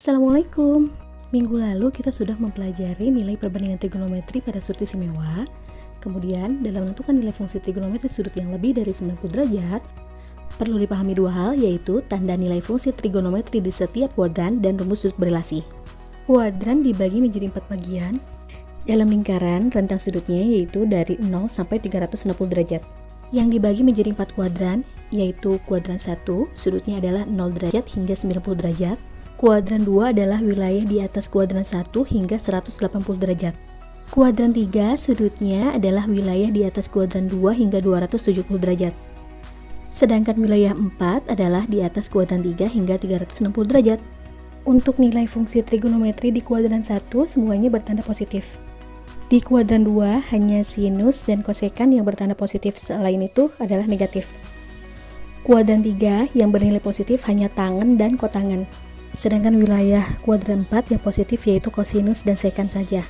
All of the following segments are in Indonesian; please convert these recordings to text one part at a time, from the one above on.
Assalamualaikum. Minggu lalu kita sudah mempelajari nilai perbandingan trigonometri pada sudut istimewa. Kemudian, dalam menentukan nilai fungsi trigonometri sudut yang lebih dari 90 derajat, perlu dipahami dua hal, yaitu tanda nilai fungsi trigonometri di setiap kuadran dan rumus sudut berelasi. Kuadran dibagi menjadi 4 bagian. Dalam lingkaran, rentang sudutnya yaitu dari 0 sampai 360 derajat. Yang dibagi menjadi 4 kuadran, yaitu kuadran 1, sudutnya adalah 0 derajat hingga 90 derajat. Kuadran 2 adalah wilayah di atas kuadran 1 hingga 180 derajat. Kuadran 3 sudutnya adalah wilayah di atas kuadran 2 hingga 270 derajat. Sedangkan wilayah 4 adalah di atas kuadran 3 hingga 360 derajat. Untuk nilai fungsi trigonometri di kuadran 1 semuanya bertanda positif. Di kuadran 2 hanya sinus dan kosekan yang bertanda positif, selain itu adalah negatif. Kuadran 3 yang bernilai positif hanya tangen dan kotangen. Sedangkan wilayah kuadran 4 yang positif yaitu kosinus dan sekan saja.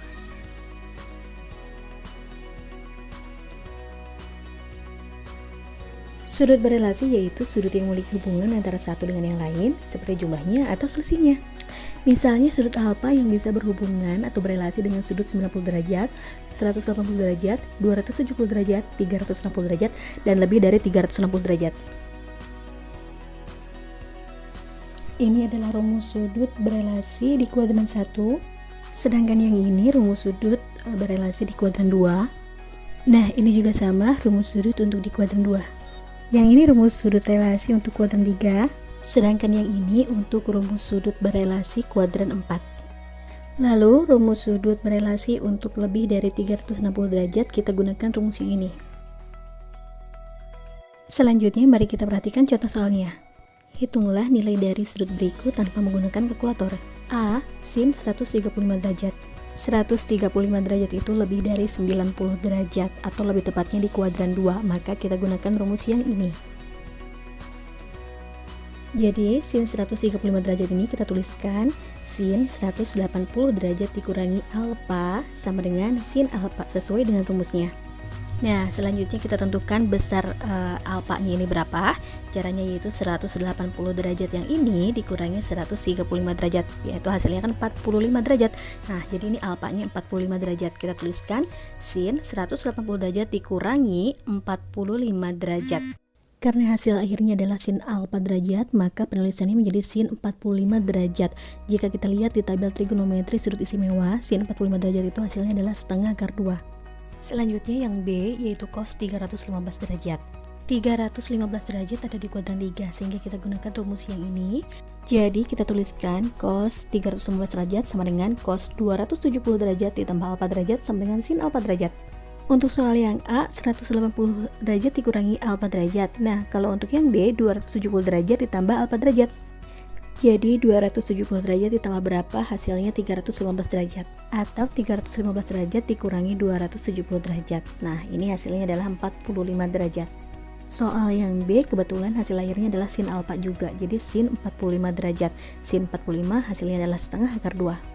Sudut berelasi yaitu sudut yang memiliki hubungan antara satu dengan yang lain, seperti jumlahnya atau selisihnya. Misalnya sudut alfa yang bisa berhubungan atau berelasi dengan sudut 90 derajat, 180 derajat, 270 derajat, 360 derajat, dan lebih dari 360 derajat. Ini adalah rumus sudut berelasi di kuadran 1, sedangkan yang ini rumus sudut berelasi di kuadran 2. Nah, ini juga sama rumus sudut untuk di kuadran 2. Yang ini rumus sudut relasi untuk kuadran 3, sedangkan yang ini untuk rumus sudut berelasi kuadran 4. Lalu, rumus sudut berelasi untuk lebih dari 360 derajat kita gunakan rumus yang ini. Selanjutnya, mari kita perhatikan contoh soalnya. Hitunglah nilai dari sudut berikut tanpa menggunakan kalkulator. A. Sin 135 derajat. 135 derajat itu lebih dari 90 derajat, atau lebih tepatnya di kuadran 2, maka kita gunakan rumus yang ini. Jadi, sin 135 derajat ini kita tuliskan sin 180 derajat dikurangi alfa sama dengan sin alfa sesuai dengan rumusnya. Nah, selanjutnya kita tentukan besar alfanya ini berapa. Caranya yaitu 180 derajat yang ini dikurangi 135 derajat, yaitu hasilnya kan 45 derajat. Nah, jadi ini alfanya 45 derajat. Kita tuliskan sin 180 derajat dikurangi 45 derajat. Karena hasil akhirnya adalah sin alfa derajat, maka penulisannya menjadi sin 45 derajat. Jika kita lihat di tabel trigonometri sudut istimewa, sin 45 derajat itu hasilnya adalah setengah akar 2. Selanjutnya yang B yaitu cos 315 derajat. 315 derajat ada di kuadran 3, sehingga kita gunakan rumus yang ini. Jadi kita tuliskan cos 315 derajat sama dengan cos 270 derajat ditambah alfa derajat sama dengan sin alfa derajat. Untuk soal yang A, 180 derajat dikurangi alfa derajat. Nah, kalau untuk yang B, 270 derajat ditambah alfa derajat. Jadi 270 derajat ditambah berapa? Hasilnya 315 derajat. Atau 315 derajat dikurangi 270 derajat. Nah, ini hasilnya adalah 45 derajat. Soal yang B kebetulan hasil akhirnya adalah sin alfa juga. Jadi sin 45 derajat. Sin 45 hasilnya adalah setengah akar 2.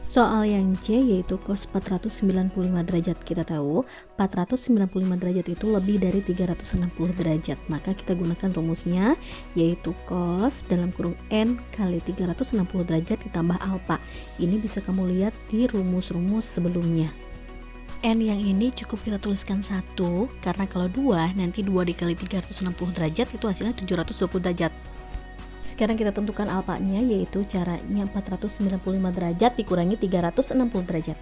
Soal yang C yaitu cos 495 derajat. Kita tahu 495 derajat itu lebih dari 360 derajat, maka kita gunakan rumusnya yaitu cos dalam kurung N kali 360 derajat ditambah alfa. Ini bisa kamu lihat di rumus-rumus sebelumnya. N yang ini cukup kita tuliskan 1, karena kalau 2 nanti 2 dikali 360 derajat itu hasilnya 720 derajat. Sekarang kita tentukan alfanya, yaitu caranya 495 derajat dikurangi 360 derajat.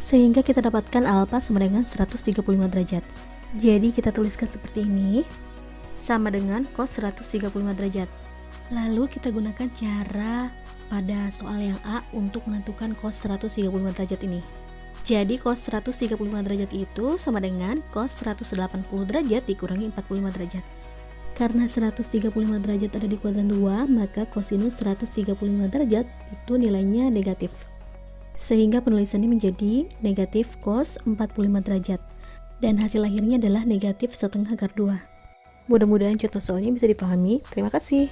Sehingga kita dapatkan alfa sama dengan 135 derajat. Jadi kita tuliskan seperti ini, sama dengan cos 135 derajat. Lalu kita gunakan cara pada soal yang A untuk menentukan cos 135 derajat ini. Jadi cos 135 derajat itu sama dengan cos 180 derajat dikurangi 45 derajat. Karena 135 derajat ada di kuadran 2, maka kosinus 135 derajat itu nilainya negatif. Sehingga penulisannya menjadi negatif cos 45 derajat. Dan hasil akhirnya adalah negatif setengah akar 2. Mudah-mudahan contoh soalnya bisa dipahami. Terima kasih.